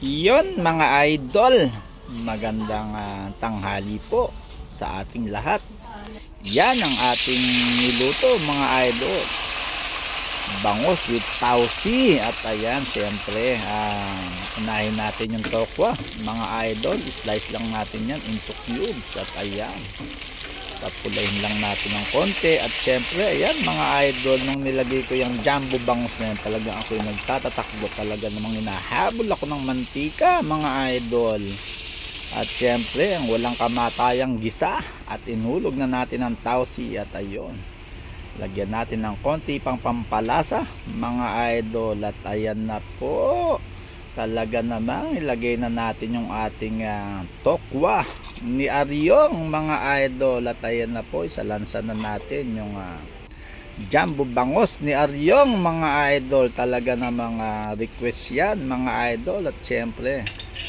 Yon mga idol, magandang tanghali po sa ating lahat. Yan ang ating niluto mga idol. Bangos with tausi. At ayan, syempre, unahin natin yung tokwa. Mga idol, slice lang natin yan into cubes. At ayan, papulahin lang natin ng konti. At syempre, ayan mga idol, nung nilagay ko yung jumbo bangus na yan, talaga ako yung nagtatatakbo. Talaga namang hinahabol ako ng mantika mga idol. At syempre, ang walang kamatayang gisa. At inulog na natin ang tausi. At ayun, lagyan natin ng konti pang pampalasa mga idol. At ayan na po, talaga namang ilagay na natin yung ating tokwa ni Aryong mga idol. At ayan na po, isalansa na natin yung jumbo bangos ni Aryong mga idol. Talaga namang request yan mga idol. At syempre,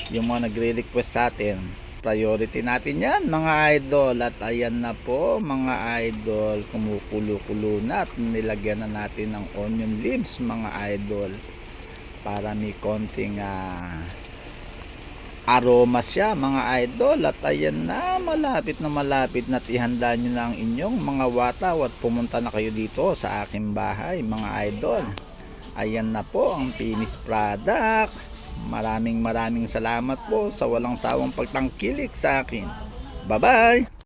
yung mga nagre-request sa atin, priority natin yan mga idol. At ayan na po mga idol, kumukulo-kulo na at nilagyan na natin ng onion leaves mga idol para may konting aroma siya mga idol. At ayan na, malapit na ihanda nyo na ang inyong mga wataw at pumunta na kayo dito sa aking bahay mga idol. Ayan na po ang finished product. Maraming salamat po sa walang sawang pagtangkilik sa akin. Bye bye.